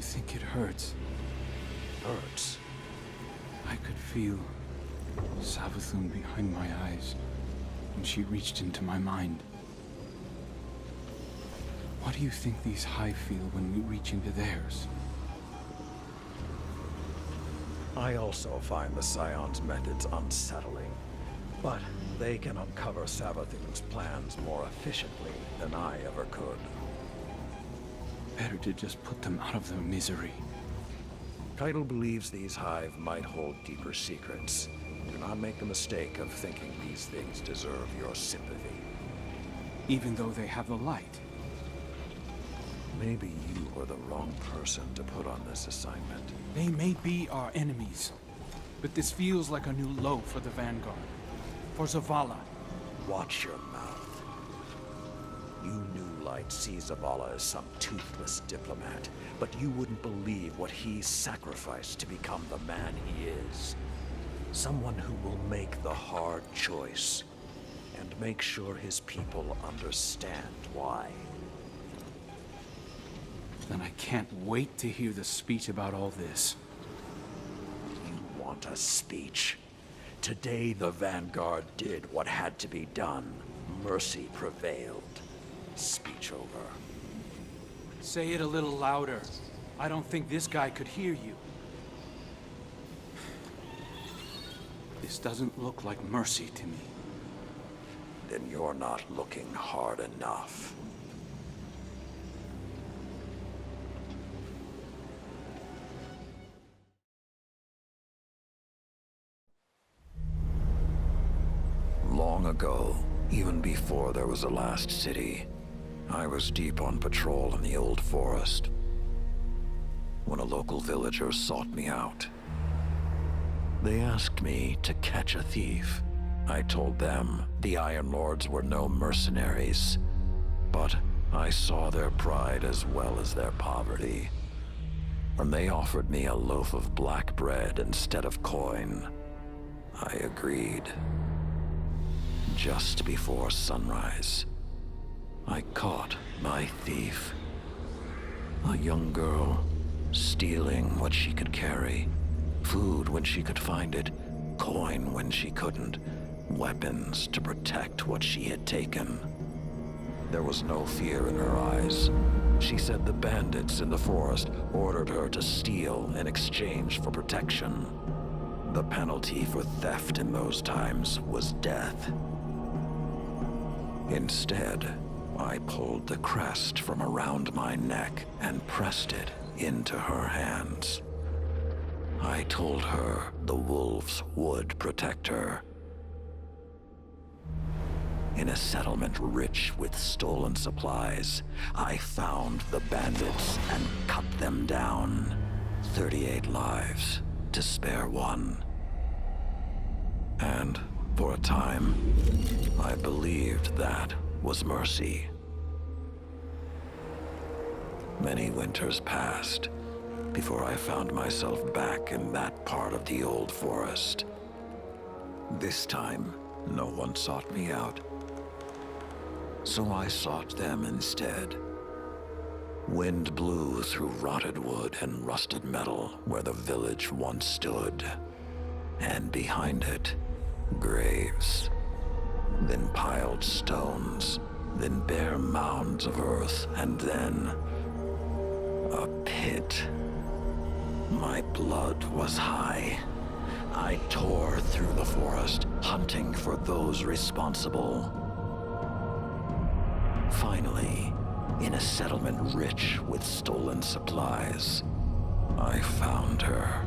think it hurts? Hurts? I could feel Savathun behind my eyes when she reached into my mind. What do you think these Hive feel when we reach into theirs? I also find the Scion's methods unsettling, but they can uncover Savathun's plans more efficiently than I ever could. Better to just put them out of their misery. Keitel believes these Hive might hold deeper secrets. Do not make the mistake of thinking these things deserve your sympathy. Even though they have the light. Maybe you are the wrong person to put on this assignment. They may be our enemies, but this feels like a new low for the Vanguard. For Zavala. Watch your mouth. You New Light see Zavala as some toothless diplomat, but you wouldn't believe what he sacrificed to become the man he is. Someone who will make the hard choice, and make sure his people understand why. Then I can't wait to hear the speech about all this. You want a speech? Today the Vanguard did what had to be done. Mercy prevailed. Speech over. Say it a little louder. I don't think this guy could hear you. This doesn't look like mercy to me. Then you're not looking hard enough. Long ago, even before there was a last city, I was deep on patrol in the old forest when a local villager sought me out. They asked me to catch a thief. I told them the Iron Lords were no mercenaries, but I saw their pride as well as their poverty. When they offered me a loaf of black bread instead of coin, I agreed. Just before sunrise, I caught my thief. A young girl, stealing what she could carry. Food when she could find it, coin when she couldn't, weapons to protect what she had taken. There was no fear in her eyes. She said the bandits in the forest ordered her to steal in exchange for protection. The penalty for theft in those times was death. Instead, I pulled the crest from around my neck and pressed it into her hands. I told her the wolves would protect her. In a settlement rich with stolen supplies, I found the bandits and cut them down. 38 lives to spare one. And for a time, I believed that was mercy. Many winters passed before I found myself back in that part of the old forest. This time, no one sought me out. So I sought them instead. Wind blew through rotted wood and rusted metal where the village once stood. And behind it, graves. Then piled stones, then bare mounds of earth, and then a pit. My blood was high. I tore through the forest, hunting for those responsible. Finally, in a settlement rich with stolen supplies, I found her.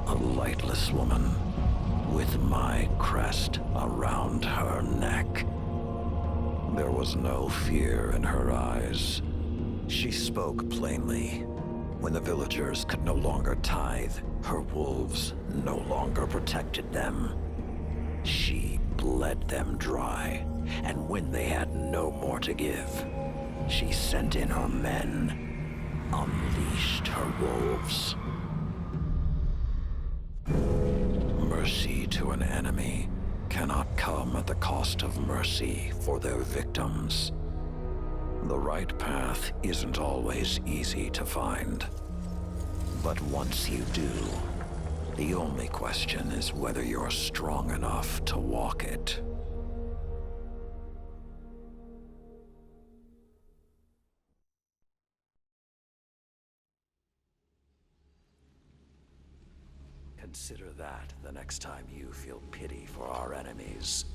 A lightless woman with my crest around her neck. There was no fear in her eyes. She spoke plainly. When the villagers could no longer tithe, her wolves no longer protected them. She bled them dry, and when they had no more to give, she sent in her men, unleashed her wolves. Mercy to an enemy cannot come at the cost of mercy for their victims. The right path isn't always easy to find. But once you do, the only question is whether you're strong enough to walk it. Consider that the next time you feel pity for our enemies.